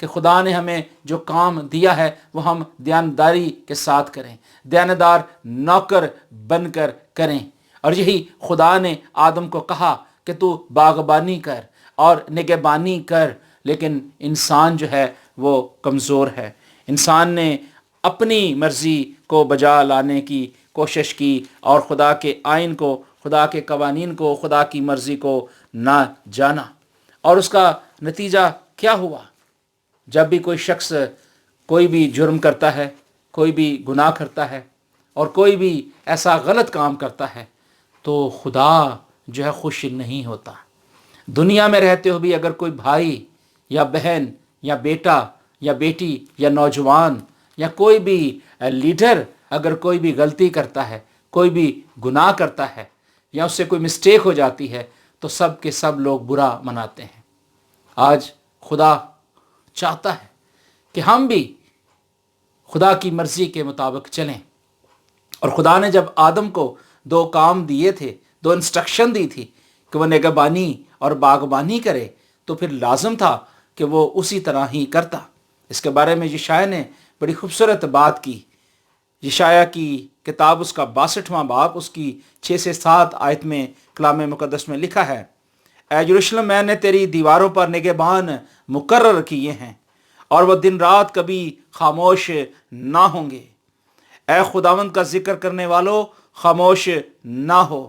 کہ خدا نے ہمیں جو کام دیا ہے وہ ہم دیانتداری کے ساتھ کریں، دیانتدار نوکر بن کر کریں۔ اور یہی خدا نے آدم کو کہا کہ تو باغبانی کر اور نگہبانی کر، لیکن انسان جو ہے وہ کمزور ہے۔ انسان نے اپنی مرضی کو بجا لانے کی کوشش کی اور خدا کے آئین کو، خدا کے قوانین کو، خدا کی مرضی کو نہ جانا۔ اور اس کا نتیجہ کیا ہوا؟ جب بھی کوئی شخص کوئی بھی جرم کرتا ہے، کوئی بھی گناہ کرتا ہے اور کوئی بھی ایسا غلط کام کرتا ہے تو خدا جو ہے خوش نہیں ہوتا۔ دنیا میں رہتے ہو بھی اگر کوئی بھائی یا بہن یا بیٹا یا بیٹی یا نوجوان یا کوئی بھی لیڈر اگر کوئی بھی غلطی کرتا ہے، کوئی بھی گناہ کرتا ہے یا اس سے کوئی مسٹیک ہو جاتی ہے تو سب کے سب لوگ برا مناتے ہیں۔ آج خدا چاہتا ہے کہ ہم بھی خدا کی مرضی کے مطابق چلیں، اور خدا نے جب آدم کو 2 کام دیے تھے، 2 انسٹرکشن دی تھی کہ وہ نگہبانی اور باغبانی کرے، تو پھر لازم تھا کہ وہ اسی طرح ہی کرتا۔ اس کے بارے میں یشعیاہ نے بڑی خوبصورت بات کی۔ یشعیاہ کی کتاب اس کا 62واں باب اس کی 6 سے 7 آیت میں کلام مقدس میں لکھا ہے، اے یروشلم، میں نے تیری دیواروں پر نگہبان مقرر کیے ہیں اور وہ دن رات کبھی خاموش نہ ہوں گے۔ اے خداوند کا ذکر کرنے والوں، خاموش نہ ہو،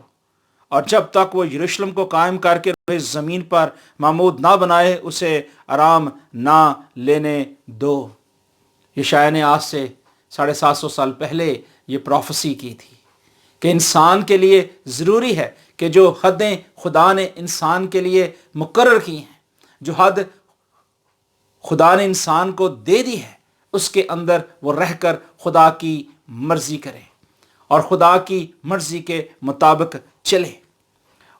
اور جب تک وہ یروشلم کو قائم کر کے اس زمین پر معمود نہ بنائے اسے آرام نہ لینے دو۔ یشعیاہ نے آج سے 750 سال پہلے یہ پروفیسی کی تھی کہ انسان کے لیے ضروری ہے کہ جو حدیں خدا نے انسان کے لیے مقرر کی ہیں، جو حد خدا نے انسان کو دے دی ہے، اس کے اندر وہ رہ کر خدا کی مرضی کرے اور خدا کی مرضی کے مطابق چلے۔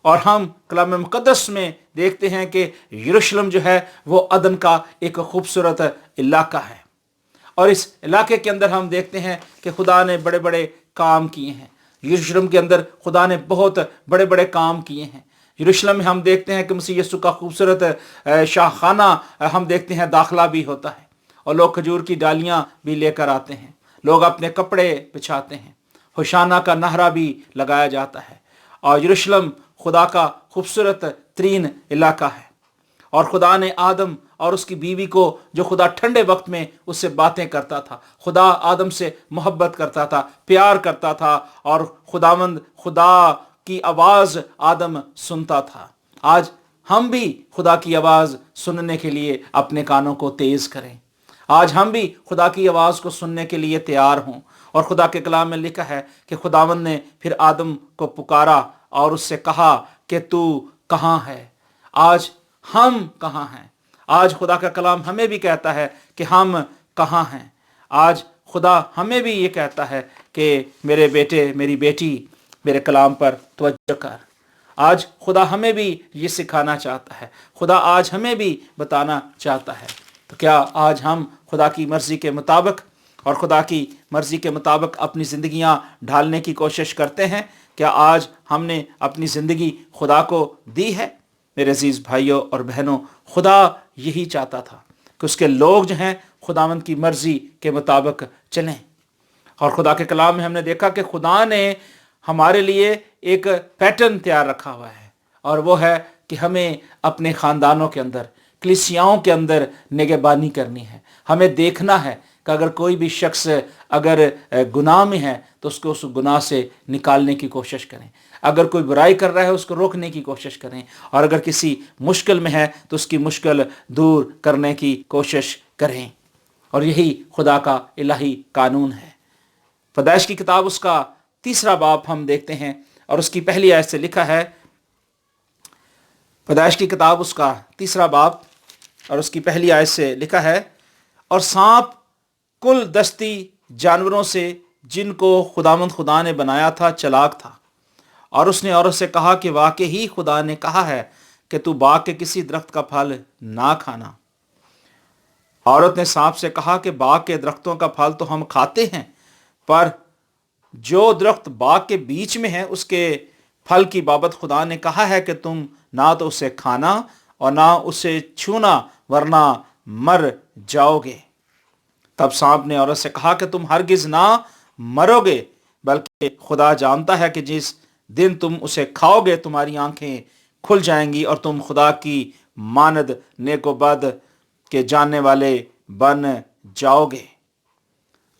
اور ہم کلام مقدس میں دیکھتے ہیں کہ یروشلم جو ہے وہ عدن کا ایک خوبصورت علاقہ ہے، اور اس علاقے کے اندر ہم دیکھتے ہیں کہ خدا نے بڑے بڑے کام کیے ہیں۔ یروشلم کے اندر خدا نے بہت بڑے بڑے کام کیے ہیں۔ یروشلم میں ہم دیکھتے ہیں کہ مسیح یسوع کا خوبصورت شاہخانہ ہم دیکھتے ہیں داخلہ بھی ہوتا ہے، اور لوگ کھجور کی ڈالیاں بھی لے کر آتے ہیں، لوگ اپنے کپڑے بچھاتے ہیں، ہوشانہ کا نعرہ بھی لگایا جاتا ہے۔ اور یروشلم خدا کا خوبصورت ترین علاقہ ہے، اور خدا نے آدم اور اس کی بیوی کو، جو خدا ٹھنڈے وقت میں اس سے باتیں کرتا تھا، خدا آدم سے محبت کرتا تھا، پیار کرتا تھا، اور خدا کی آواز آدم سنتا تھا۔ آج ہم بھی خدا کی آواز سننے کے لیے اپنے کانوں کو تیز کریں۔ آج ہم بھی خدا کی آواز کو سننے کے لیے تیار ہوں۔ اور خدا کے کلام میں لکھا ہے کہ خداوند نے پھر آدم کو پکارا اور اس سے کہا کہ تو کہاں ہے؟ آج ہم کہاں ہیں؟ آج خدا کا کلام ہمیں بھی کہتا ہے کہ ہم کہاں ہیں۔ آج خدا ہمیں بھی یہ کہتا ہے کہ میرے بیٹے، میری بیٹی، میرے کلام پر توجہ کر۔ آج خدا ہمیں بھی یہ سکھانا چاہتا ہے، خدا آج ہمیں بھی بتانا چاہتا ہے۔ تو کیا آج ہم خدا کی مرضی کے مطابق اور خدا کی مرضی کے مطابق اپنی زندگیاں ڈھالنے کی کوشش کرتے ہیں؟ کیا آج ہم نے اپنی زندگی خدا کو دی ہے؟ میرے عزیز بھائیوں اور بہنوں، خدا یہی چاہتا تھا کہ اس کے لوگ جو ہیں خداوند کی مرضی کے مطابق چلیں۔ اور خدا کے کلام میں ہم نے دیکھا کہ خدا نے ہمارے لیے ایک پیٹرن تیار رکھا ہوا ہے، اور وہ ہے کہ ہمیں اپنے خاندانوں کے اندر، کلیسیاؤں کے اندر نگہبانی کرنی ہے۔ ہمیں دیکھنا ہے کہ اگر کوئی بھی شخص اگر گناہ میں ہے تو اس کو اس گناہ سے نکالنے کی کوشش کریں، اگر کوئی برائی کر رہا ہے اس کو روکنے کی کوشش کریں، اور اگر کسی مشکل میں ہے تو اس کی مشکل دور کرنے کی کوشش کریں۔ اور یہی خدا کا الہی قانون ہے۔ پیدائش کی کتاب اس کا 3 باب ہم دیکھتے ہیں، اور اس کی پہلی آیت سے لکھا ہے، پیدائش کی کتاب اس کا 3 باب اور اس کی پہلی آیت سے لکھا ہے، اور سانپ کل دستی جانوروں سے جن کو خداوند خدا نے بنایا تھا چلاک تھا، اور اس نے عورت سے کہا کہ واقعی خدا نے کہا ہے کہ تو باغ کے کسی درخت کا پھل نہ کھانا۔ عورت نے سانپ سے کہا کہ باغ کے درختوں کا پھل تو ہم کھاتے ہیں، پر جو درخت باغ کے بیچ میں ہے اس کے پھل کی بابت خدا نے کہا ہے کہ تم نہ تو اسے کھانا اور نہ اسے چھونا ورنہ مر جاؤ گے۔ تب سانپ نے عورت سے کہا کہ تم ہرگز نہ مرو گے، بلکہ خدا جانتا ہے کہ جس دن تم اسے کھاؤ گے تمہاری آنکھیں کھل جائیں گی اور تم خدا کی مانند نیک و بد کے جاننے والے بن جاؤ گے۔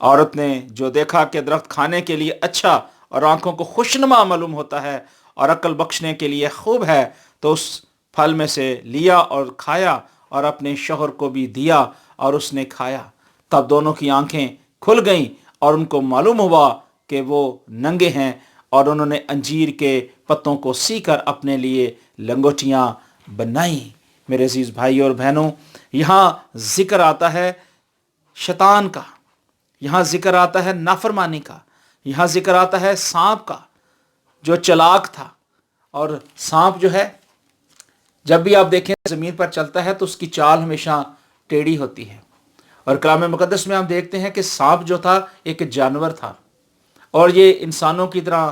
عورت نے جو دیکھا کہ درخت کھانے کے لیے اچھا اور آنکھوں کو خوشنما معلوم ہوتا ہے اور عقل بخشنے کے لیے خوب ہے، تو اس پھل میں سے لیا اور کھایا اور اپنے شوہر کو بھی دیا اور اس نے کھایا۔ تب دونوں کی آنکھیں کھل گئیں اور ان کو معلوم ہوا کہ وہ ننگے ہیں، اور انہوں نے انجیر کے پتوں کو سی کر اپنے لیے لنگوٹیاں بنائیں۔ میرے عزیز بھائی اور بہنوں، یہاں ذکر آتا ہے شیطان کا، یہاں ذکر آتا ہے نافرمانی کا، یہاں ذکر آتا ہے سانپ کا جو چلاک تھا۔ اور سانپ جو ہے، جب بھی آپ دیکھیں زمین پر چلتا ہے تو اس کی چال ہمیشہ ٹیڑھی ہوتی ہے، اور کلام مقدس میں ہم دیکھتے ہیں کہ سانپ جو تھا ایک جانور تھا، اور یہ انسانوں کی طرح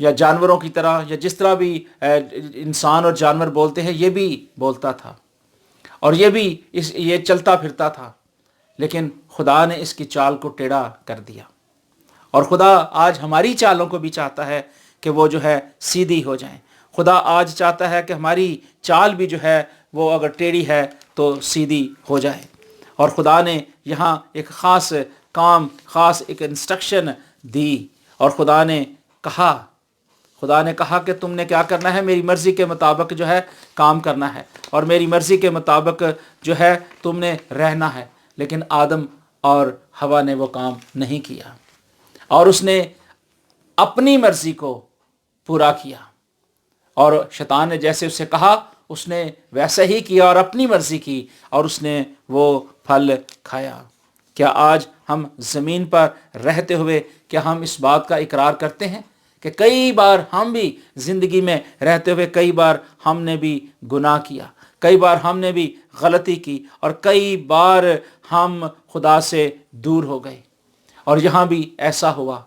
یا جانوروں کی طرح یا جس طرح بھی انسان اور جانور بولتے ہیں یہ بھی بولتا تھا، اور یہ چلتا پھرتا تھا، لیکن خدا نے اس کی چال کو ٹیڑھا کر دیا۔ اور خدا آج ہماری چالوں کو بھی چاہتا ہے کہ وہ جو ہے سیدھی ہو جائیں۔ خدا آج چاہتا ہے کہ ہماری چال بھی جو ہے وہ اگر ٹیڑھی ہے تو سیدھی ہو جائے۔ اور خدا نے یہاں ایک خاص کام، خاص ایک انسٹرکشن دی، اور خدا نے کہا کہ تم نے کیا کرنا ہے، میری مرضی کے مطابق جو ہے کام کرنا ہے، اور میری مرضی کے مطابق جو ہے تم نے رہنا ہے۔ لیکن آدم اور حوا نے وہ کام نہیں کیا، اور اس نے اپنی مرضی کو پورا کیا، اور شیطان نے جیسے اسے کہا اس نے ویسا ہی کیا اور اپنی مرضی کی، اور اس نے وہ پھل کھایا۔ کیا آج ہم زمین پر رہتے ہوئے کیا ہم اس بات کا اقرار کرتے ہیں کہ کئی بار ہم بھی زندگی میں رہتے ہوئے کئی بار ہم نے بھی گناہ کیا، کئی بار ہم نے بھی غلطی کی، اور کئی بار ہم خدا سے دور ہو گئے؟ اور یہاں بھی ایسا ہوا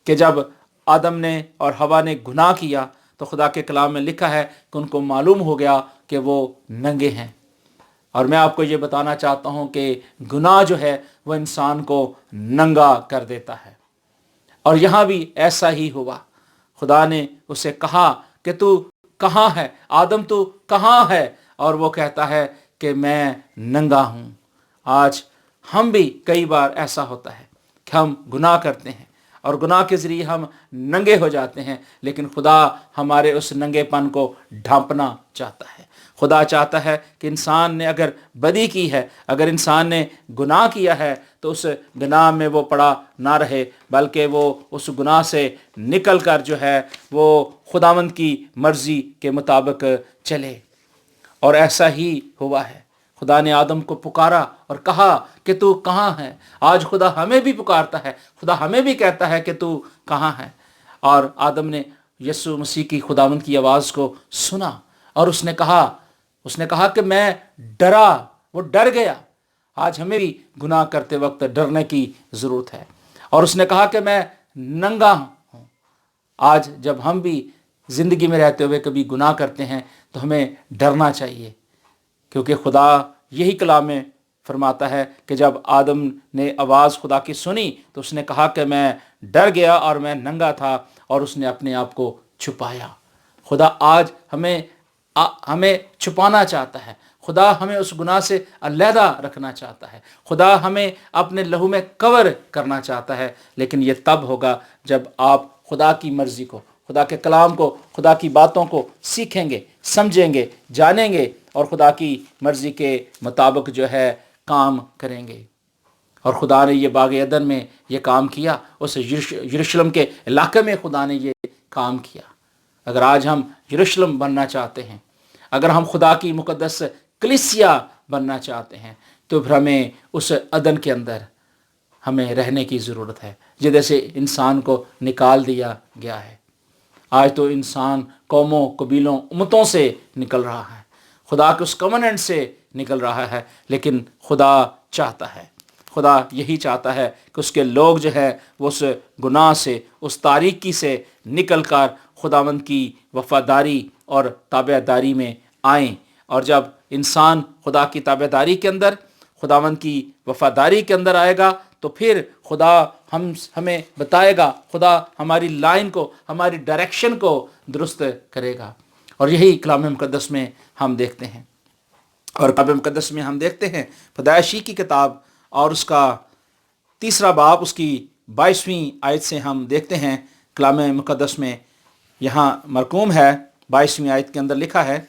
کہ جب آدم نے اور حوا نے گناہ کیا تو خدا کے کلام میں لکھا ہے کہ ان کو معلوم ہو گیا کہ وہ ننگے ہیں۔ اور میں آپ کو یہ بتانا چاہتا ہوں کہ گناہ جو ہے وہ انسان کو ننگا کر دیتا ہے، اور یہاں بھی ایسا ہی ہوا۔ خدا نے اسے کہا کہ تو کہاں ہے آدم، تو کہاں ہے؟ اور وہ کہتا ہے کہ میں ننگا ہوں۔ آج ہم بھی کئی بار ایسا ہوتا ہے کہ ہم گناہ کرتے ہیں اور گناہ کے ذریعے ہم ننگے ہو جاتے ہیں، لیکن خدا ہمارے اس ننگے پن کو ڈھانپنا چاہتا ہے۔ خدا چاہتا ہے کہ انسان نے اگر بدی کی ہے، اگر انسان نے گناہ کیا ہے، تو اس گناہ میں وہ پڑا نہ رہے، بلکہ وہ اس گناہ سے نکل کر جو ہے وہ خداوند کی مرضی کے مطابق چلے۔ اور ایسا ہی ہوا ہے۔ خدا نے آدم کو پکارا اور کہا کہ تو کہاں ہے؟ آج خدا ہمیں بھی پکارتا ہے، خدا ہمیں بھی کہتا ہے کہ تو کہاں ہے؟ اور آدم نے یسوع مسیح کی خداوند کی آواز کو سنا، اور اس نے کہا کہ میں ڈرا، وہ ڈر گیا۔ آج ہمیں بھی گناہ کرتے وقت ڈرنے کی ضرورت ہے، اور اس نے کہا کہ میں ننگا ہوں۔ آج جب ہم بھی زندگی میں رہتے ہوئے کبھی گناہ کرتے ہیں تو ہمیں ڈرنا چاہیے، کیونکہ خدا یہی کلام میں فرماتا ہے کہ جب آدم نے آواز خدا کی سنی تو اس نے کہا کہ میں ڈر گیا اور میں ننگا تھا، اور اس نے اپنے آپ کو چھپایا۔ خدا آج ہمیں چھپانا چاہتا ہے، خدا ہمیں اس گناہ سے علیحدہ رکھنا چاہتا ہے، خدا ہمیں اپنے لہو میں کور کرنا چاہتا ہے، لیکن یہ تب ہوگا جب آپ خدا کی مرضی کو، خدا کے کلام کو، خدا کی باتوں کو سیکھیں گے، سمجھیں گے، جانیں گے، اور خدا کی مرضی کے مطابق جو ہے کام کریں گے۔ اور خدا نے یہ باغ عدن میں یہ کام کیا، اس یروشلم کے علاقے میں خدا نے یہ کام کیا۔ اگر آج ہم یروشلم بننا چاہتے ہیں، اگر ہم خدا کی مقدس کلیسیا بننا چاہتے ہیں، تو پھر ہمیں اس عدن کے اندر ہمیں رہنے کی ضرورت ہے، جیسے انسان کو نکال دیا گیا ہے۔ آج تو انسان قوموں، قبیلوں، امتوں سے نکل رہا ہے، خدا کے اس کوننٹ سے نکل رہا ہے، لیکن خدا چاہتا ہے، خدا یہی چاہتا ہے کہ اس کے لوگ جو ہے وہ اس گناہ سے، اس تاریکی سے نکل کر خداوند کی وفاداری اور تابع داری میں آئیں۔ اور جب انسان خدا کی تابع داری کے اندر، خداوند کی وفاداری کے اندر آئے گا تو پھر خدا ہمیں بتائے گا، خدا ہماری لائن کو، ہماری ڈائریکشن کو درست کرے گا۔ اور یہی کلام مقدس میں ہم دیکھتے ہیں۔ اور کلام مقدس میں ہم دیکھتے ہیں پیدائشی کی کتاب اور اس کا 3 باب، اس کی 22ویں آیت سے ہم دیکھتے ہیں کلام مقدس میں یہاں مرقوم ہے، 22ویں آیت کے اندر لکھا ہے،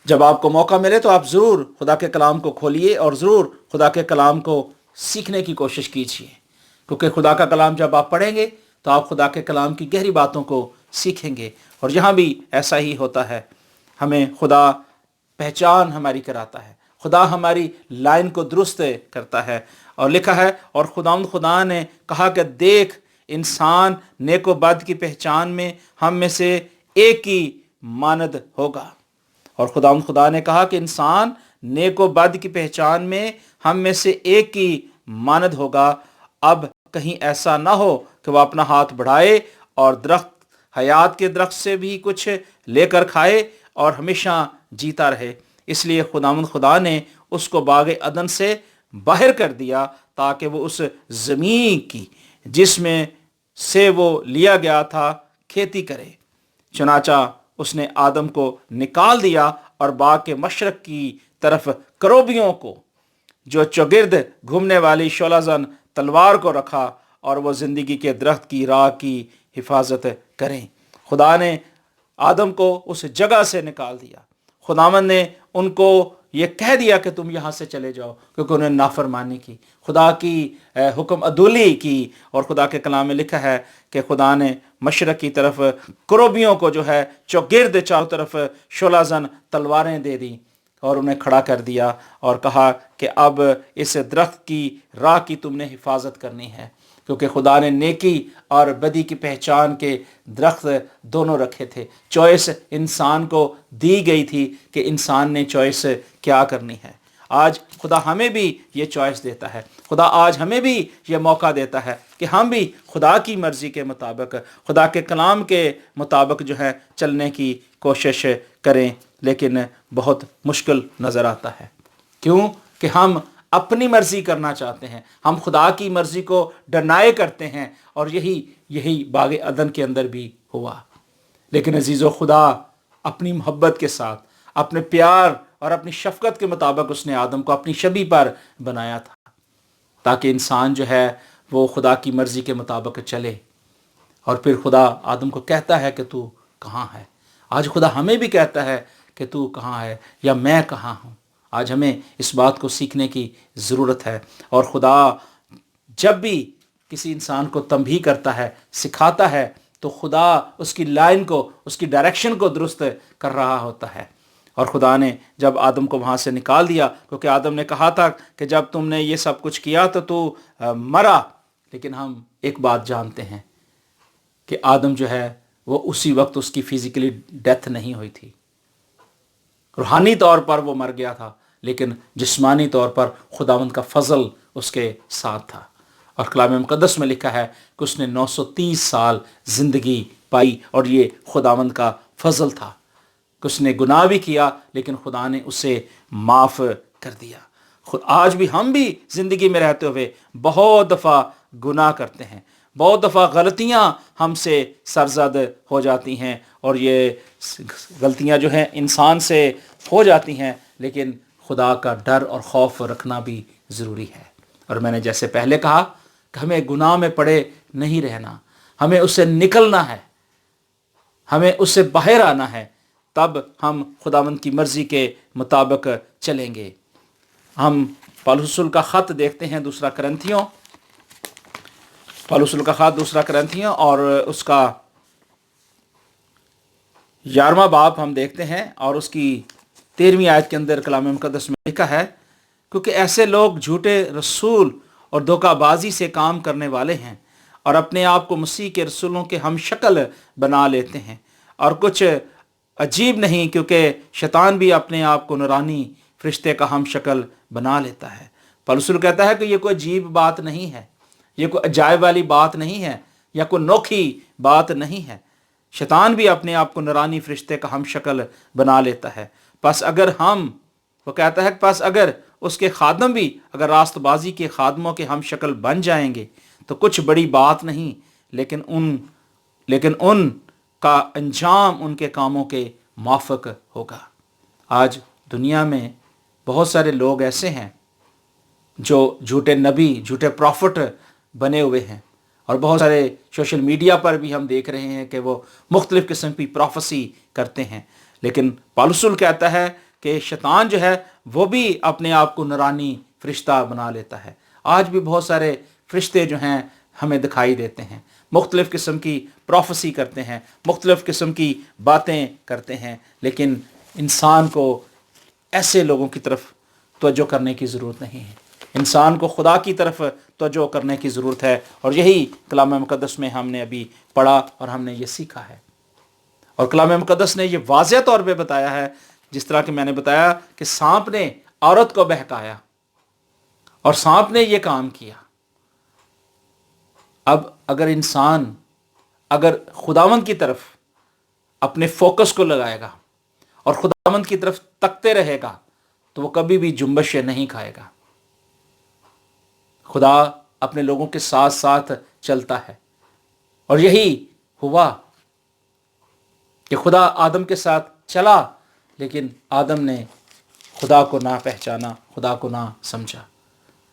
جب آپ کو موقع ملے تو آپ ضرور خدا کے کلام کو کھولیے اور ضرور خدا کے کلام کو سیکھنے کی کوشش کیجیے، کیونکہ خدا کا کلام جب آپ پڑھیں گے تو آپ خدا کے کلام کی گہری باتوں کو سیکھیں گے۔ اور یہاں بھی ایسا ہی ہوتا ہے، ہمیں خدا پہچان ہماری کراتا ہے، خدا ہماری لائن کو درست کرتا ہے۔ اور لکھا ہے، اور خدا نے کہا کہ دیکھ، انسان نیک و بد کی پہچان میں ہم میں سے ایک ہی مانند ہوگا۔ اور خدا نے کہا کہ انسان نیک و بد کی پہچان میں ہم میں سے ایک ہی مانند ہوگا۔ اب کہیں ایسا نہ ہو کہ وہ اپنا ہاتھ بڑھائے اور درخت حیات کے درخت سے بھی کچھ لے کر کھائے اور ہمیشہ جیتا رہے۔ اس لیے خدا نے اس کو باغ عدن سے باہر کر دیا تاکہ وہ اس زمین کی جس میں سے وہ لیا گیا تھا کھیتی کرے۔ چنانچہ اس نے آدم کو نکال دیا اور باغ کے مشرق کی طرف کروبیوں کو جو چوگرد گھومنے والی شعلہ زن تلوار کو رکھا اور وہ زندگی کے درخت کی راہ کی حفاظت کریں۔ خدا نے آدم کو اس جگہ سے نکال دیا۔ خداوند نے ان کو یہ کہہ دیا کہ تم یہاں سے چلے جاؤ، کیونکہ انہوں نے نافرمانی کی، خدا کی حکم عدولی کی۔ اور خدا کے کلام میں لکھا ہے کہ خدا نے مشرق کی طرف کروبیوں کو جو ہے چوگرد چاروں طرف شعلہ زن تلواریں دے دیں اور انہیں کھڑا کر دیا اور کہا کہ اب اس درخت کی راہ کی تم نے حفاظت کرنی ہے، کیونکہ خدا نے نیکی اور بدی کی پہچان کے درخت دونوں رکھے تھے۔ چوائس انسان کو دی گئی تھی کہ انسان نے چوائس کیا کرنی ہے۔ آج خدا ہمیں بھی یہ چوائس دیتا ہے، خدا آج ہمیں بھی یہ موقع دیتا ہے کہ ہم بھی خدا کی مرضی کے مطابق، خدا کے کلام کے مطابق جو ہے چلنے کی کوشش کریں، لیکن بہت مشکل نظر آتا ہے۔ کیوں کہ ہم اپنی مرضی کرنا چاہتے ہیں، ہم خدا کی مرضی کو ڈینائی کرتے ہیں، اور یہی باغ عدن کے اندر بھی ہوا۔ لیکن عزیزو، خدا اپنی محبت کے ساتھ، اپنے پیار اور اپنی شفقت کے مطابق اس نے آدم کو اپنی شبیہ پر بنایا تھا، تاکہ انسان جو ہے وہ خدا کی مرضی کے مطابق چلے۔ اور پھر خدا آدم کو کہتا ہے کہ تو کہاں ہے؟ آج خدا ہمیں بھی کہتا ہے کہ تو کہاں ہے یا میں کہاں ہوں۔ آج ہمیں اس بات کو سیکھنے کی ضرورت ہے۔ اور خدا جب بھی کسی انسان کو تنبیہ کرتا ہے، سکھاتا ہے، تو خدا اس کی لائن کو، اس کی ڈائریکشن کو درست کر رہا ہوتا ہے۔ اور خدا نے جب آدم کو وہاں سے نکال دیا، کیونکہ آدم نے کہا تھا کہ جب تم نے یہ سب کچھ کیا تو مرا، لیکن ہم ایک بات جانتے ہیں کہ آدم جو ہے وہ اسی وقت اس کی فزیکلی ڈیتھ نہیں ہوئی تھی، روحانی طور پر وہ مر گیا تھا، لیکن جسمانی طور پر خداوند کا فضل اس کے ساتھ تھا۔ اور کلام مقدس میں لکھا ہے کہ اس نے 930 سال زندگی پائی، اور یہ خداوند کا فضل تھا کہ اس نے گناہ بھی کیا لیکن خدا نے اسے معاف کر دیا۔ آج بھی ہم بھی زندگی میں رہتے ہوئے بہت دفعہ گناہ کرتے ہیں، بہت دفعہ غلطیاں ہم سے سرزد ہو جاتی ہیں، اور یہ غلطیاں جو ہیں انسان سے ہو جاتی ہیں، لیکن خدا کا ڈر اور خوف رکھنا بھی ضروری ہے۔ اور میں نے جیسے پہلے کہا کہ ہمیں گناہ میں پڑے نہیں رہنا، ہمیں اس سے نکلنا ہے، ہمیں اس سے باہر آنا ہے، تب ہم خداوند کی مرضی کے مطابق چلیں گے۔ ہم پالوس رسول کا خط دیکھتے ہیں، پالوس رسول کا خط 2 کرنتھیوں اور اس کا 11واں باب ہم دیکھتے ہیں، اور اس کی 13ویں آیت کے اندر کلام مقدس میں لکھا ہے، کیونکہ ایسے لوگ جھوٹے رسول اور دھوکہ بازی سے کام کرنے والے ہیں، اور اپنے آپ کو مسیح کے رسولوں کے ہم شکل بنا لیتے ہیں۔ اور کچھ عجیب نہیں، کیونکہ شیطان بھی اپنے آپ کو نورانی فرشتے کا ہم شکل بنا لیتا ہے۔ پالوس رسول کہتا ہے کہ یہ کوئی عجیب بات نہیں ہے، یہ کوئی عجائب والی بات نہیں ہے، یا کوئی نوکھی بات نہیں ہے۔ شیطان بھی اپنے آپ کو نورانی فرشتے کا ہم شکل بنا لیتا ہے۔ وہ کہتا ہے پس اگر اس کے خادم بھی اگر راست بازی کے خادموں کے ہم شکل بن جائیں گے تو کچھ بڑی بات نہیں، لیکن ان کا انجام ان کے کاموں کے موافق ہوگا۔ آج دنیا میں بہت سارے لوگ ایسے ہیں جو جھوٹے نبی، جھوٹے پروفٹ بنے ہوئے ہیں، اور بہت سارے سوشل میڈیا پر بھی ہم دیکھ رہے ہیں کہ وہ مختلف قسم کی پروفیسی کرتے ہیں، لیکن پالوس رسول کہتا ہے کہ شیطان جو ہے وہ بھی اپنے آپ کو نورانی فرشتہ بنا لیتا ہے۔ آج بھی بہت سارے فرشتے جو ہیں ہمیں دکھائی دیتے ہیں، مختلف قسم کی پروفیسی کرتے ہیں، مختلف قسم کی باتیں کرتے ہیں، لیکن انسان کو ایسے لوگوں کی طرف توجہ کرنے کی ضرورت نہیں ہے۔ انسان کو خدا کی طرف توجہ کرنے کی ضرورت ہے، اور یہی کلام مقدس میں ہم نے ابھی پڑھا اور ہم نے یہ سیکھا ہے۔ اور کلام مقدس نے یہ واضح طور پہ بتایا ہے، جس طرح کہ میں نے بتایا کہ سانپ نے عورت کو بہکایا اور سانپ نے یہ کام کیا۔ اب اگر خداوند کی طرف اپنے فوکس کو لگائے گا اور خداوند کی طرف تکتے رہے گا تو وہ کبھی بھی جنبش نہیں کھائے گا۔ خدا اپنے لوگوں کے ساتھ ساتھ چلتا ہے، اور یہی ہوا کہ خدا آدم کے ساتھ چلا، لیکن آدم نے خدا کو نہ پہچانا، خدا کو نہ سمجھا۔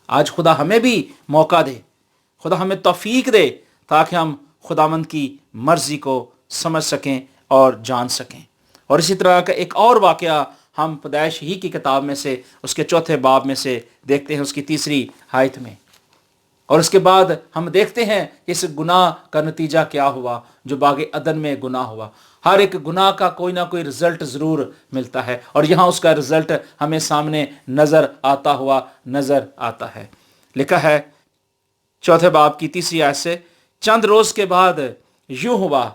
آج خدا ہمیں بھی موقع دے، خدا ہمیں توفیق دے تاکہ ہم خداوند کی مرضی کو سمجھ سکیں اور جان سکیں۔ اور اسی طرح کا ایک اور واقعہ ہم پیدائش ہی کی کتاب میں سے اس کے 4 باب میں سے دیکھتے ہیں، اس کی 3 آیت میں۔ اور اس کے بعد ہم دیکھتے ہیں اس گناہ کا نتیجہ کیا ہوا جو باغ عدن میں گناہ ہوا۔ ہر ایک گناہ کا کوئی نہ کوئی رزلٹ ضرور ملتا ہے، اور یہاں اس کا رزلٹ ہمیں سامنے نظر آتا ہے۔ لکھا ہے 4 باب کی 3 آیت سے، چند روز کے بعد یوں ہوا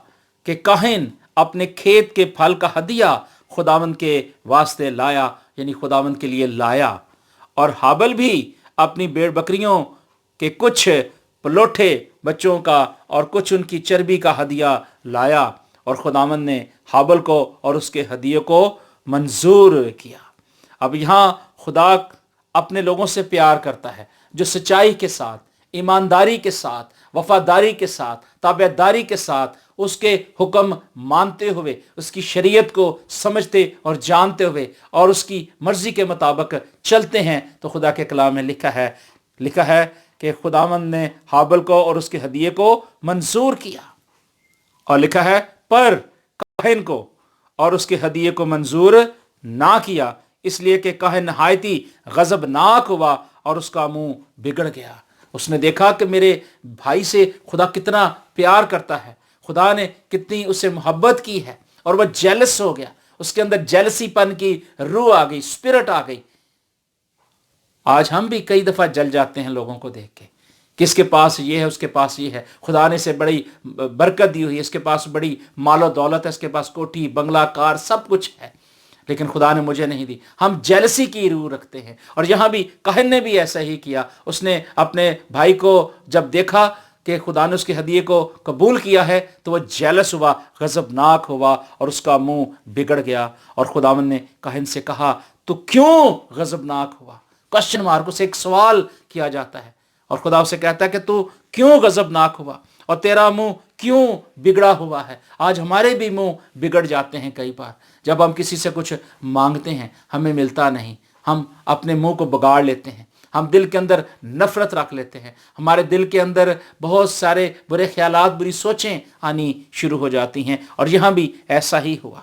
کہ کاہن اپنے کھیت کے پھل کا ہدیہ خداوند کے واسطے لایا، یعنی خداوند کے لیے لایا، اور ہابل بھی اپنی بھیڑ بکریوں کہ کچھ پلوٹھے بچوں کا اور کچھ ان کی چربی کا ہدیہ لایا، اور خداوند نے ہابل کو اور اس کے ہدیے کو منظور کیا۔ اب یہاں خدا اپنے لوگوں سے پیار کرتا ہے جو سچائی کے ساتھ، ایمانداری کے ساتھ، وفاداری کے ساتھ، تابعداری کے ساتھ اس کے حکم مانتے ہوئے، اس کی شریعت کو سمجھتے اور جانتے ہوئے اور اس کی مرضی کے مطابق چلتے ہیں، تو خدا کے کلام میں لکھا ہے کہ خداوند نے ہابل کو اور اس کے ہدیے کو منظور کیا، اور لکھا ہے پر کاہن کو اور اس کے ہدیے کو منظور نہ کیا، اس لیے کہ کاہن نہایتی غضبناک ہوا اور اس کا منہ بگڑ گیا۔ اس نے دیکھا کہ میرے بھائی سے خدا کتنا پیار کرتا ہے، خدا نے کتنی اسے محبت کی ہے، اور وہ جیلس ہو گیا، اس کے اندر جیلسی پن کی روح آ گئی، اسپرٹ آ گئی۔ آج ہم بھی کئی دفعہ جل جاتے ہیں لوگوں کو دیکھ کے کہ اس کے پاس یہ ہے، اس کے پاس یہ ہے، خدا نے اسے بڑی برکت دی ہوئی ہے، اس کے پاس بڑی مال و دولت ہے، اس کے پاس کوٹھی بنگلہ کار سب کچھ ہے، لیکن خدا نے مجھے نہیں دی۔ ہم جیلسی کی روح رکھتے ہیں، اور یہاں بھی کاہن نے بھی ایسا ہی کیا۔ اس نے اپنے بھائی کو جب دیکھا کہ خدا نے اس کے ہدیے کو قبول کیا ہے تو وہ جیلس ہوا، غضبناک ہوا، اور اس کا منہ بگڑ گیا، اور خداوند نے کاہن سے کہا تو کیوں غضبناک ہوا؟ کوسچن مارک، اسے ایک سوال کیا جاتا ہے، اور خدا اسے کہتا ہے کہ تو کیوں غضبناک ہوا اور تیرا منہ کیوں بگڑا ہوا ہے؟ آج ہمارے بھی منہ بگڑ جاتے ہیں کئی بار، جب ہم کسی سے کچھ مانگتے ہیں ہمیں ملتا نہیں، ہم اپنے منہ کو بگاڑ لیتے ہیں، ہم دل کے اندر نفرت رکھ لیتے ہیں، ہمارے دل کے اندر بہت سارے برے خیالات، بری سوچیں آنی شروع ہو جاتی ہیں، اور یہاں بھی ایسا ہی ہوا۔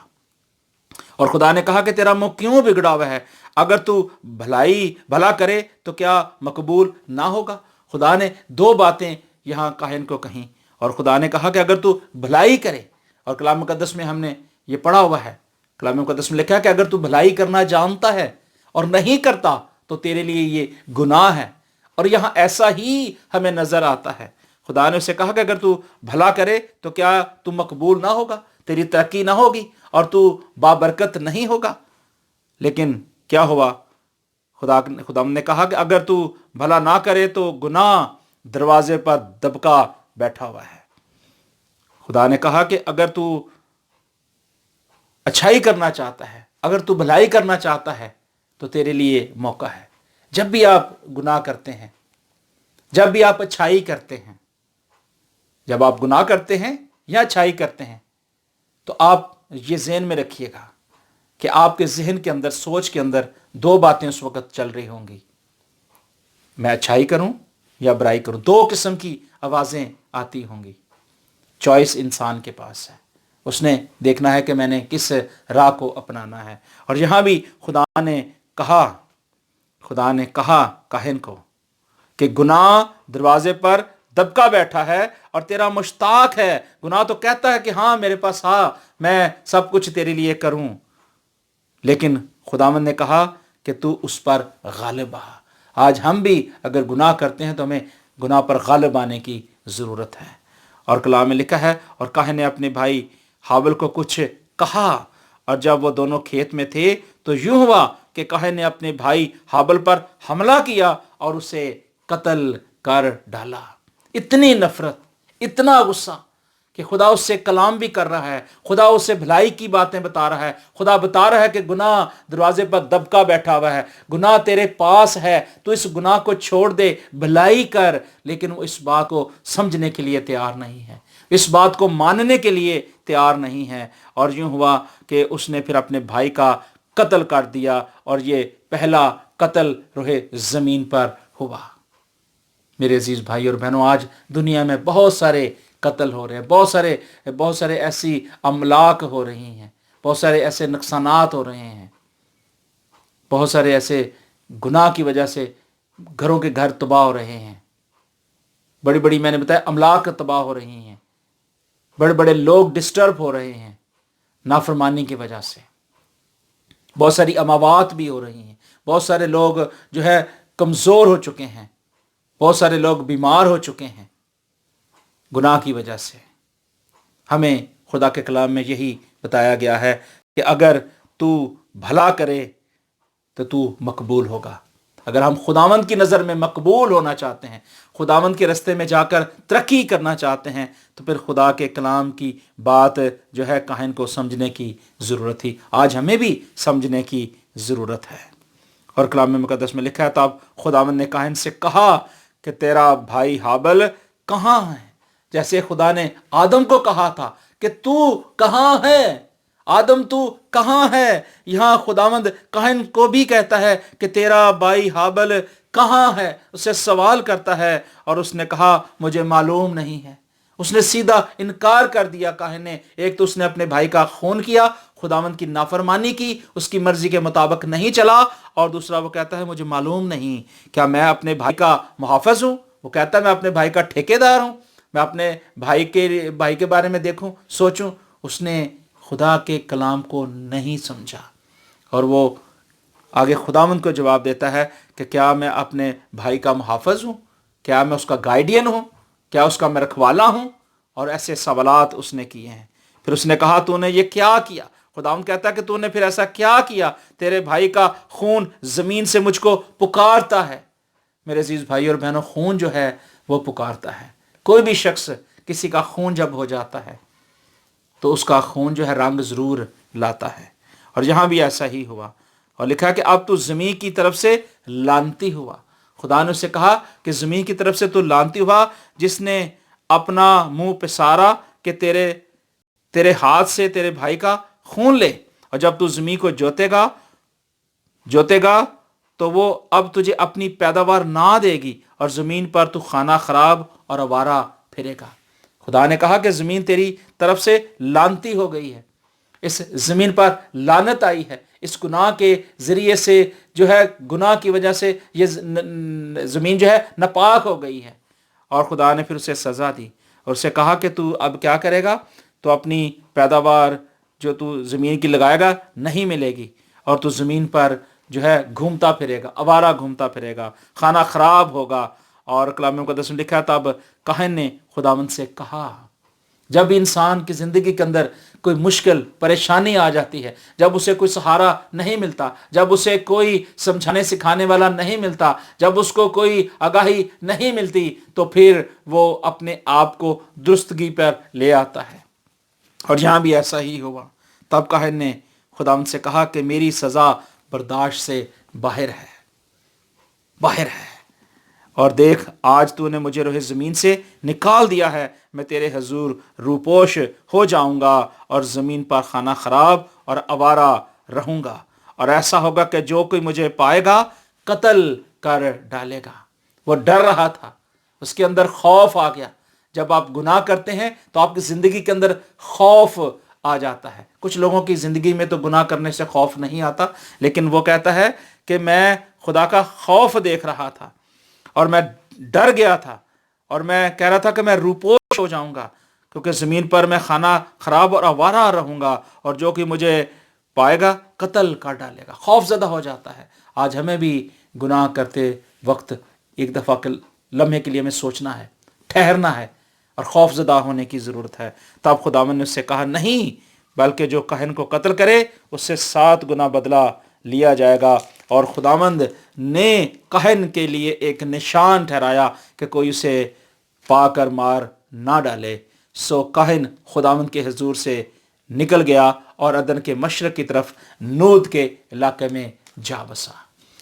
اور خدا نے کہا کہ تیرا منہ کیوں بگڑا ہوا ہے؟ اگر تو بھلا کرے تو کیا مقبول نہ ہوگا؟ خدا نے 2 باتیں یہاں کاہن کو کہیں، اور خدا نے کہا کہ اگر تو بھلائی کرے، اور کلام مقدس میں ہم نے یہ پڑھا ہوا ہے، کلام مقدس میں لکھا ہے کہ اگر تو بھلائی کرنا جانتا ہے اور نہیں کرتا تو تیرے لیے یہ گناہ ہے، اور یہاں ایسا ہی ہمیں نظر آتا ہے۔ خدا نے اسے کہا کہ اگر تو بھلا کرے تو کیا تو مقبول نہ ہوگا، تیری ترقی نہ ہوگی اور تو بابرکت نہیں ہوگا؟ لیکن کیا ہوا؟ خدا نے کہا کہ اگر تو بھلا نہ کرے تو گناہ دروازے پر دبکا بیٹھا ہوا ہے۔ خدا نے کہا کہ اگر تو اچھائی کرنا چاہتا ہے، اگر تو بھلائی کرنا چاہتا ہے تو تیرے لیے موقع ہے، جب بھی آپ گناہ کرتے ہیں، جب بھی آپ اچھائی کرتے ہیں، جب آپ گناہ کرتے ہیں یا اچھائی کرتے ہیں، تو آپ یہ ذہن میں رکھیے گا کہ آپ کے ذہن کے اندر، سوچ کے اندر دو باتیں اس وقت چل رہی ہوں گی، میں اچھائی کروں یا برائی کروں۔ دو قسم کی آوازیں آتی ہوں گی۔ چوائس انسان کے پاس ہے، اس نے دیکھنا ہے کہ میں نے کس راہ کو اپنانا ہے۔ اور یہاں بھی خدا نے کہا کاہن کو کہ گناہ دروازے پر دبکا بیٹھا ہے اور تیرا مشتاق ہے۔ گناہ تو کہتا ہے کہ ہاں میرے پاس میں سب کچھ تیرے لیے کروں، لیکن خداوند نے کہا کہ تو اس پر غالب آ۔ آج ہم بھی اگر گناہ کرتے ہیں تو ہمیں گناہ پر غالب آنے کی ضرورت ہے۔ اور کلام میں لکھا ہے، اور کاہن نے اپنے بھائی حابل کو کچھ کہا، اور جب وہ دونوں کھیت میں تھے تو یوں ہوا کہ کاہن نے اپنے بھائی حابل پر حملہ کیا اور اسے قتل کر ڈالا۔ اتنی نفرت، اتنا غصہ کہ خدا اس سے کلام بھی کر رہا ہے، خدا اس سے بھلائی کی باتیں بتا رہا ہے، خدا بتا رہا ہے کہ گناہ دروازے پر دبکا بیٹھا ہوا ہے، گناہ تیرے پاس ہے، تو اس گناہ کو چھوڑ دے، بھلائی کر۔ لیکن وہ اس بات کو سمجھنے کے لیے تیار نہیں ہے، اس بات کو ماننے کے لیے تیار نہیں ہے۔ اور یوں ہوا کہ اس نے پھر اپنے بھائی کا قتل کر دیا، اور یہ پہلا قتل روئے زمین پر ہوا۔ میرے عزیز بھائی اور بہنوں، آج دنیا میں بہت سارے قتل ہو رہے ہیں، بہت سارے ایسی املاک ہو رہی ہیں، بہت سارے ایسے نقصانات ہو رہے ہیں، بہت سارے ایسے گناہ کی وجہ سے گھروں کے گھر تباہ ہو رہے ہیں، بڑی بڑی میں نے بتایا املاک تباہ ہو رہی ہیں، بڑے بڑے لوگ ڈسٹرب ہو رہے ہیں نافرمانی کی وجہ سے، بہت ساری اموات بھی ہو رہی ہیں، بہت سارے لوگ جو ہے کمزور ہو چکے ہیں، بہت سارے لوگ بیمار ہو چکے ہیں گناہ کی وجہ سے۔ ہمیں خدا کے کلام میں یہی بتایا گیا ہے کہ اگر تو بھلا کرے تو تو مقبول ہوگا۔ اگر ہم خداوند کی نظر میں مقبول ہونا چاہتے ہیں، خداوند کے رستے میں جا کر ترقی کرنا چاہتے ہیں، تو پھر خدا کے کلام کی بات جو ہے کاہن کو سمجھنے کی ضرورت تھی، آج ہمیں بھی سمجھنے کی ضرورت ہے۔ اور کلام مقدس میں لکھا ہے، تب خداوند نے کاہن سے کہا کہ تیرا بھائی حابل کہاں ہے؟ جیسے خدا نے آدم کو کہا تھا کہ تو کہاں ہے، آدم تو کہاں ہے، یہاں خداوند کاہن کو بھی کہتا ہے کہ تیرا بھائی حابل کہاں ہے، اس سے سوال کرتا ہے، اور اس نے کہا مجھے معلوم نہیں ہے۔ اس نے سیدھا انکار کر دیا کاہن نے۔ ایک تو اس نے اپنے بھائی کا خون کیا، خداوند کی نافرمانی کی، اس کی مرضی کے مطابق نہیں چلا، اور دوسرا وہ کہتا ہے مجھے معلوم نہیں، کیا میں اپنے بھائی کا محافظ ہوں؟ وہ کہتا ہے میں اپنے بھائی کا ٹھیکیدار ہوں، میں اپنے بھائی کے بارے میں دیکھوں، سوچوں۔ اس نے خدا کے کلام کو نہیں سمجھا، اور وہ آگے خداوند کو جواب دیتا ہے کہ کیا میں اپنے بھائی کا محافظ ہوں؟ کیا میں اس کا گائیڈین ہوں؟ کیا اس کا میں رکھوالا ہوں؟ اور ایسے سوالات اس نے کیے ہیں۔ پھر اس نے کہا تو نے یہ کیا کیا؟ خداوند کہتا ہے کہ تو نے پھر ایسا کیا کیا؟ تیرے بھائی کا خون زمین سے مجھ کو پکارتا ہے۔ میرے عزیز بھائی اور بہنوں، خون جو ہے وہ پکارتا ہے۔ کوئی بھی شخص، کسی کا خون جب ہو جاتا ہے تو اس کا خون جو ہے رنگ ضرور لاتا ہے، اور یہاں بھی ایسا ہی ہوا، اور لکھا کہ اب تو زمین کی طرف سے لعنتی ہوا۔ خدا نے اسے کہا کہ زمین کی طرف سے تو لعنتی ہوا، جس نے اپنا منہ پسارا کہ تیرے ہاتھ سے تیرے بھائی کا خون لے، اور جب تو زمین کو جوتے گا تو وہ اب تجھے اپنی پیداوار نہ دے گی، اور زمین پر تو خانہ خراب اور آوارہ پھرے گا۔ خدا نے کہا کہ زمین تیری طرف سے لعنتی ہو گئی ہے، اس زمین پر لعنت آئی ہے، اس گناہ کے ذریعے سے جو ہے، گناہ کی وجہ سے یہ زمین جو ہے ناپاک ہو گئی ہے۔ اور خدا نے پھر اسے سزا دی، اور اسے کہا کہ تو اب کیا کرے گا؟ تو اپنی پیداوار جو تو زمین کی لگائے گا نہیں ملے گی، اور تو زمین پر جو ہے گھومتا پھرے گا، آوارہ گھومتا پھرے گا، خانہ خراب ہوگا۔ اور کلام مقدس میں لکھا تب کاہن نے خداوند سے کہا۔ جب انسان کی زندگی کے اندر کوئی مشکل پریشانی آ جاتی ہے، جب اسے کوئی سہارا نہیں ملتا، جب اسے کوئی سمجھانے سکھانے والا نہیں ملتا، جب اس کو کوئی آگاہی نہیں ملتی، تو پھر وہ اپنے آپ کو درستگی پر لے آتا ہے۔ اور یہاں بھی ایسا ہی ہوا۔ تب کاہن نے خداوند سے کہا کہ میری سزا برداشت سے باہر ہے۔ باہر ہے، اور دیکھ آج تو نے مجھے روح زمین سے نکال دیا ہے، میں تیرے حضور روپوش ہو جاؤں گا اور زمین پر خانہ خراب اور آوارہ رہوں گا، اور ایسا ہوگا کہ جو کوئی مجھے پائے گا قتل کر ڈالے گا۔ وہ ڈر رہا تھا، اس کے اندر خوف آ گیا۔ جب آپ گناہ کرتے ہیں تو آپ کی زندگی کے اندر خوف آ جاتا ہے۔ کچھ لوگوں کی زندگی میں تو گناہ کرنے سے خوف نہیں آتا، لیکن وہ کہتا ہے کہ میں خدا کا خوف دیکھ رہا تھا اور میں ڈر گیا تھا، اور میں کہہ رہا تھا کہ میں روپوش ہو جاؤں گا، کیونکہ زمین پر میں خانہ خراب اور آوارہ رہوں گا، اور جو کہ مجھے پائے گا قتل کر ڈالے گا۔ خوف زدہ ہو جاتا ہے۔ آج ہمیں بھی گناہ کرتے وقت ایک دفعہ کے لمحے کے لیے ہمیں سوچنا ہے، ٹھہرنا ہے، اور خوف زدہ ہونے کی ضرورت ہے۔ تب خداوند نے اس سے کہا نہیں، بلکہ جو کاہن کو قتل کرے اس سے 7 گنا بدلہ لیا جائے گا۔ اور خداوند نے کاہن کے لیے ایک نشان ٹھہرایا کہ کوئی اسے پا کر مار نہ ڈالے۔ سو کاہن خداوند کے حضور سے نکل گیا اور عدن کے مشرق کی طرف نود کے علاقے میں جا بسا۔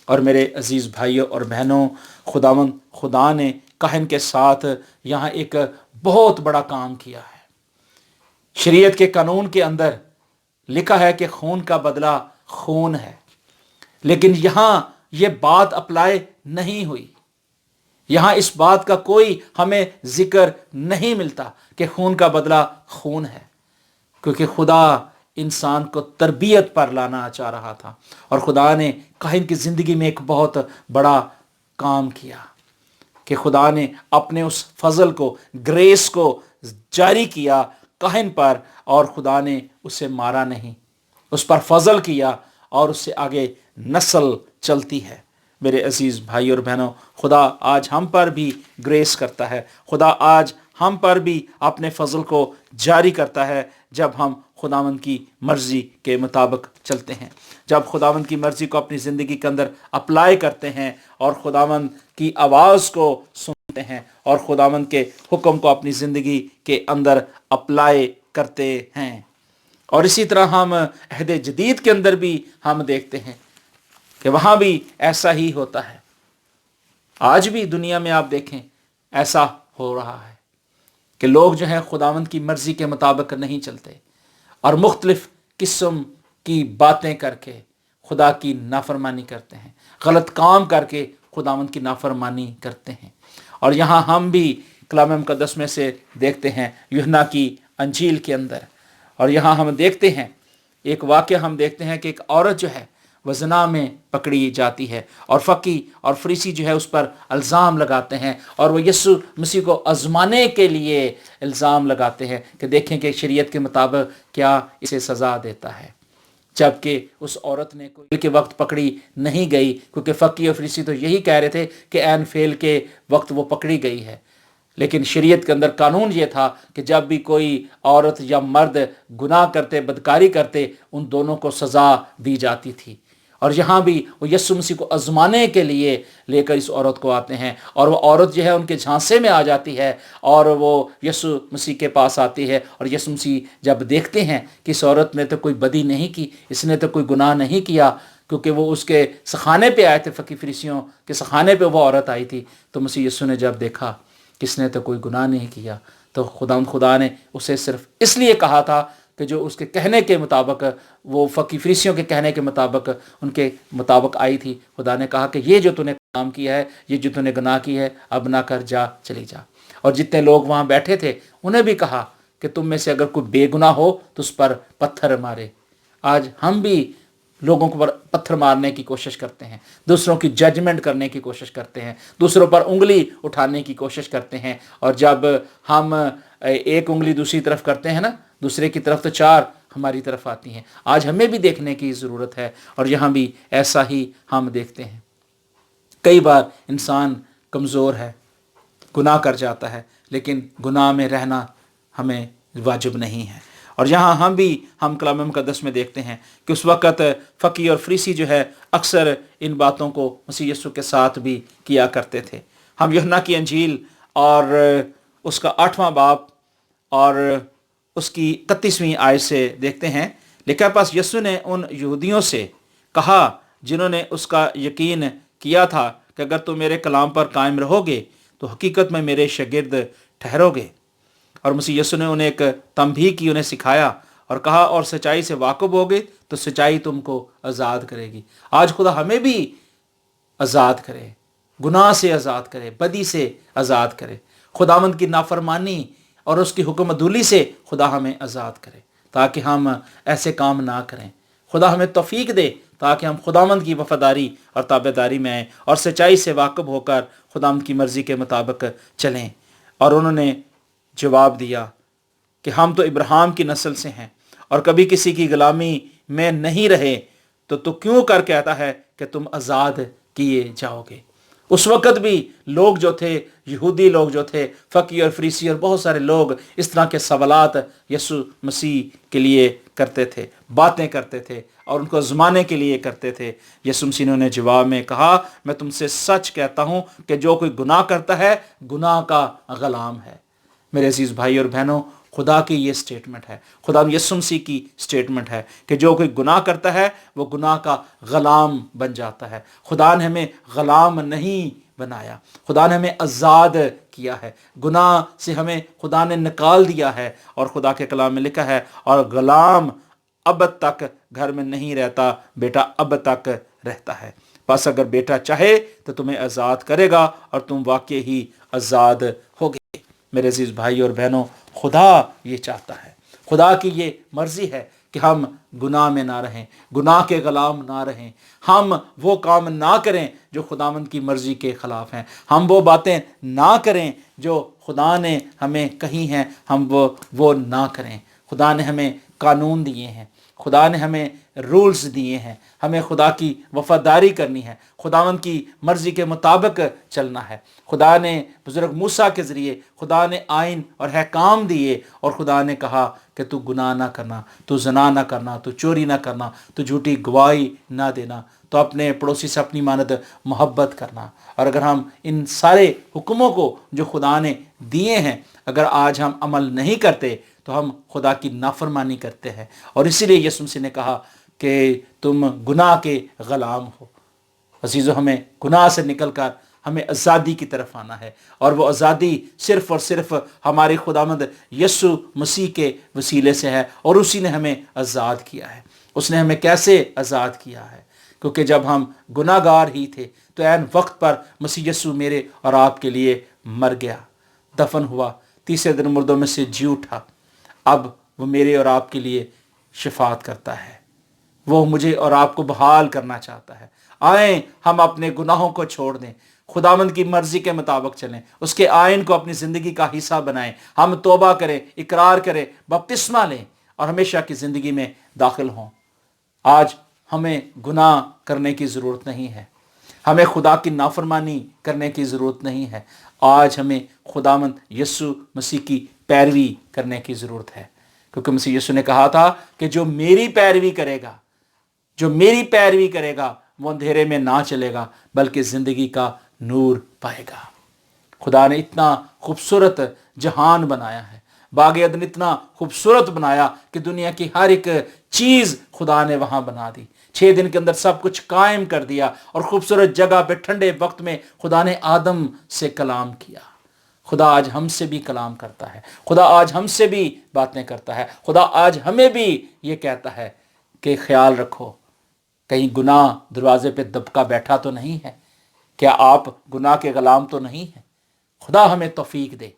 اور میرے عزیز بھائیوں اور بہنوں، خداوند خدا نے کاہن کے ساتھ یہاں ایک بہت بڑا کام کیا ہے۔ شریعت کے قانون کے اندر لکھا ہے کہ خون کا بدلہ خون ہے، لیکن یہاں یہ بات اپلائی نہیں ہوئی۔ یہاں اس بات کا کوئی ہمیں ذکر نہیں ملتا کہ خون کا بدلہ خون ہے، کیونکہ خدا انسان کو تربیت پر لانا چاہ رہا تھا، اور خدا نے کاہن کی زندگی میں ایک بہت بڑا کام کیا کہ خدا نے اپنے اس فضل کو، گریس کو جاری کیا کاہن پر، اور خدا نے اسے مارا نہیں، اس پر فضل کیا، اور اس سے آگے نسل چلتی ہے۔ میرے عزیز بھائی اور بہنوں، خدا آج ہم پر بھی گریس کرتا ہے، خدا آج ہم پر بھی اپنے فضل کو جاری کرتا ہے جب ہم خداوند کی مرضی کے مطابق چلتے ہیں، جب خداوند کی مرضی کو اپنی زندگی کے اندر اپلائی کرتے ہیں، اور خداوند کی آواز کو سنتے ہیں، اور خداوند کے حکم کو اپنی زندگی کے اندر اپلائی کرتے ہیں۔ اور اسی طرح ہم عہد جدید کے اندر بھی ہم دیکھتے ہیں کہ وہاں بھی ایسا ہی ہوتا ہے۔ آج بھی دنیا میں آپ دیکھیں ایسا ہو رہا ہے کہ لوگ جو ہیں خداوند کی مرضی کے مطابق نہیں چلتے، اور مختلف قسم کی باتیں کر کے خدا کی نافرمانی کرتے ہیں، غلط کام کر کے خداوند کی نافرمانی کرتے ہیں۔ اور یہاں ہم بھی کلام مقدس میں سے دیکھتے ہیں، یوحنا کی انجیل کے اندر، اور یہاں ہم دیکھتے ہیں ایک واقعہ، ہم دیکھتے ہیں کہ ایک عورت جو ہے وہ زنا میں پکڑی جاتی ہے، اور فقی اور فریسی جو ہے اس پر الزام لگاتے ہیں، اور وہ یسوع مسیح کو آزمانے کے لیے الزام لگاتے ہیں کہ دیکھیں کہ شریعت کے مطابق کیا اسے سزا دیتا ہے، جبکہ اس عورت نے کوئی کے وقت پکڑی نہیں گئی، کیونکہ فقی اور فریسی تو یہی کہہ رہے تھے کہ عین فعل کے وقت وہ پکڑی گئی ہے، لیکن شریعت کے اندر قانون یہ تھا کہ جب بھی کوئی عورت یا مرد گناہ کرتے، بدکاری کرتے، ان دونوں کو سزا دی جاتی تھی۔ اور یہاں بھی وہ یسوع مسیح کو آزمانے کے لیے لے کر اس عورت کو آتے ہیں، اور وہ عورت جو ہے ان کے جھانسے میں آ جاتی ہے، اور وہ یسوع مسیح کے پاس آتی ہے، اور یسوع مسیح جب دیکھتے ہیں کہ اس عورت نے تو کوئی بدی نہیں کی، اس نے تو کوئی گناہ نہیں کیا، کیونکہ وہ اس کے سخانے پہ آئے تھے، فقی فریسیوں کے سخانے پہ وہ عورت آئی تھی، تو مسیح یسوع نے جب دیکھا کس نے تو کوئی گناہ نہیں کیا، تو خدا نے اسے صرف اس لیے کہا تھا کہ جو اس کے کہنے کے مطابق، وہ فقی فریسیوں کے کہنے کے مطابق، ان کے مطابق آئی تھی۔ خدا نے کہا کہ یہ جو تو نے کام کیا ہے، یہ جو تو نے گناہ کی ہے، اب نہ کر، جا، چلی جا۔ اور جتنے لوگ وہاں بیٹھے تھے انہیں بھی کہا کہ تم میں سے اگر کوئی بے گناہ ہو تو اس پر پتھر مارے۔ آج ہم بھی لوگوں کو پتھر مارنے کی کوشش کرتے ہیں، دوسروں کی ججمنٹ کرنے کی کوشش کرتے ہیں، دوسروں پر انگلی اٹھانے کی کوشش کرتے ہیں، اور جب ہم ایک انگلی دوسری طرف کرتے ہیں نا، دوسرے کی طرف تو 4 ہماری طرف آتی ہیں۔ آج ہمیں بھی دیکھنے کی ضرورت ہے، اور یہاں بھی ایسا ہی ہم دیکھتے ہیں۔ کئی بار انسان کمزور ہے، گناہ کر جاتا ہے، لیکن گناہ میں رہنا ہمیں واجب نہیں ہے۔ اور یہاں ہم کلام مقدس میں دیکھتے ہیں کہ اس وقت فقی اور فریسی جو ہے اکثر ان باتوں کو مسیح یسوع کے ساتھ بھی کیا کرتے تھے۔ ہم یوحنا کی انجیل اور اس کا 8واں باب اور اس کی 31ویں آیت سے دیکھتے ہیں، لکھا پاس یسوع نے ان یہودیوں سے کہا جنہوں نے اس کا یقین کیا تھا کہ اگر تم میرے کلام پر قائم رہو گے تو حقیقت میں میرے شاگرد ٹھہرو گے۔ اور مسیح یسوع نے انہیں ایک تنبیہ کی، انہیں سکھایا اور کہا اور سچائی سے واقف ہوگے تو سچائی تم کو آزاد کرے گی۔ آج خدا ہمیں بھی آزاد کرے، گناہ سے آزاد کرے، بدی سے آزاد کرے، خداوند کی نافرمانی اور اس کی حکم عدولی سے خدا ہمیں آزاد کرے تاکہ ہم ایسے کام نہ کریں۔ خدا ہمیں توفیق دے تاکہ ہم خداوند کی وفاداری اور تابعداری میں آئیں اور سچائی سے واقف ہو کر خداوند کی مرضی کے مطابق چلیں۔ اور انہوں نے جواب دیا کہ ہم تو ابراہیم کی نسل سے ہیں اور کبھی کسی کی غلامی میں نہیں رہے، تو کیوں کر کہتا ہے کہ تم آزاد کیے جاؤ گے؟ اس وقت بھی لوگ جو تھے، یہودی لوگ جو تھے، فقی اور فریسی اور بہت سارے لوگ اس طرح کے سوالات یسوع مسیح کے لیے کرتے تھے، باتیں کرتے تھے اور ان کو آزمانے کے لیے کرتے تھے۔ یسوع مسیح نے انہیں جواب میں کہا، میں تم سے سچ کہتا ہوں کہ جو کوئی گناہ کرتا ہے گناہ کا غلام ہے۔ میرے عزیز بھائی اور بہنوں، خدا کی یہ سٹیٹمنٹ ہے، خدا یسوع مسیح کی سٹیٹمنٹ ہے کہ جو کوئی گناہ کرتا ہے وہ گناہ کا غلام بن جاتا ہے۔ خدا نے ہمیں غلام نہیں بنایا، خدا نے ہمیں آزاد کیا ہے، گناہ سے ہمیں خدا نے نکال دیا ہے۔ اور خدا کے کلام میں لکھا ہے، اور غلام اب تک گھر میں نہیں رہتا، بیٹا اب تک رہتا ہے۔ بس اگر بیٹا چاہے تو تمہیں آزاد کرے گا اور تم واقعی ہی آزاد ہوگے۔ میرے عزیز بھائی اور بہنوں، خدا یہ چاہتا ہے، خدا کی یہ مرضی ہے کہ ہم گناہ میں نہ رہیں، گناہ کے غلام نہ رہیں، ہم وہ کام نہ کریں جو خداوند کی مرضی کے خلاف ہیں، ہم وہ باتیں نہ کریں جو خدا نے ہمیں کہی ہیں، ہم وہ نہ کریں۔ خدا نے ہمیں قانون دیے ہیں، خدا نے ہمیں رولز دیے ہیں، ہمیں خدا کی وفاداری کرنی ہے، خداوند کی مرضی کے مطابق چلنا ہے۔ خدا نے بزرگ موسیٰ کے ذریعے خدا نے آئین اور احکام دیے اور خدا نے کہا کہ تو گناہ نہ کرنا، تو زنا نہ کرنا، تو چوری نہ کرنا، تو جھوٹی گواہی نہ دینا، تو اپنے پڑوسی سے اپنی مانند محبت کرنا۔ اور اگر ہم ان سارے حکموں کو جو خدا نے دیے ہیں اگر آج ہم عمل نہیں کرتے تو ہم خدا کی نافرمانی کرتے ہیں، اور اسی لیے یسوع مسیح نے کہا کہ تم گناہ کے غلام ہو۔ عزیزو، ہمیں گناہ سے نکل کر ہمیں آزادی کی طرف آنا ہے، اور وہ آزادی صرف اور صرف ہمارے خداوند یسوع مسیح کے وسیلے سے ہے، اور اسی نے ہمیں آزاد کیا ہے۔ اس نے ہمیں کیسے آزاد کیا ہے؟ کیونکہ جب ہم گناہ گار ہی تھے تو عین وقت پر مسیح یسوع میرے اور آپ کے لیے مر گیا، دفن ہوا، تیسرے دن مردوں میں سے جی اٹھا۔ اب وہ میرے اور آپ کے لیے شفاعت کرتا ہے، وہ مجھے اور آپ کو بحال کرنا چاہتا ہے۔ آئیں ہم اپنے گناہوں کو چھوڑ دیں، خداوند کی مرضی کے مطابق چلیں، اس کے آئین کو اپنی زندگی کا حصہ بنائیں، ہم توبہ کریں، اقرار کریں، بپتسمہ لیں اور ہمیشہ کی زندگی میں داخل ہوں۔ آج ہمیں گناہ کرنے کی ضرورت نہیں ہے، ہمیں خدا کی نافرمانی کرنے کی ضرورت نہیں ہے، آج ہمیں خداوند یسوع مسیح کی پیروی کرنے کی ضرورت ہے، کیونکہ مسیح یسوع نے کہا تھا کہ جو میری پیروی کرے گا، جو میری پیروی کرے گا وہ اندھیرے میں نہ چلے گا بلکہ زندگی کا نور پائے گا۔ خدا نے اتنا خوبصورت جہان بنایا ہے، باغ عدن اتنا خوبصورت بنایا کہ دنیا کی ہر ایک چیز خدا نے وہاں بنا دی، 6 دن کے اندر سب کچھ قائم کر دیا، اور خوبصورت جگہ پہ ٹھنڈے وقت میں خدا نے آدم سے کلام کیا۔ خدا آج ہم سے بھی کلام کرتا ہے، خدا آج ہم سے بھی باتیں کرتا ہے، خدا آج ہمیں بھی یہ کہتا ہے کہ خیال رکھو کہیں گناہ دروازے پہ دبکا بیٹھا تو نہیں ہے، کیا آپ گناہ کے غلام تو نہیں ہیں؟ خدا ہمیں توفیق دے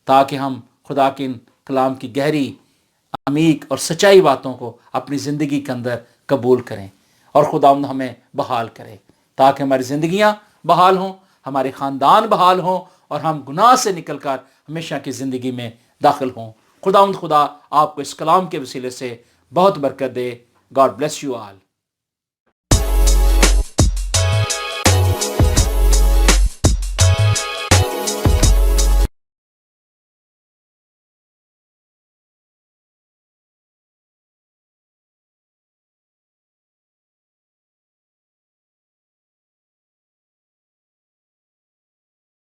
تاکہ ہم خدا کے کلام کی گہری، عمیق اور سچائی باتوں کو اپنی زندگی کے اندر قبول کریں، اور خدا ہمیں بحال کرے تاکہ ہماری زندگیاں بحال ہوں، ہمارے خاندان بحال ہوں، اور ہم گناہ سے نکل کر ہمیشہ کی زندگی میں داخل ہوں۔ خدا آپ کو اس کلام کے وسیلے سے بہت برکت دے۔ God bless you all.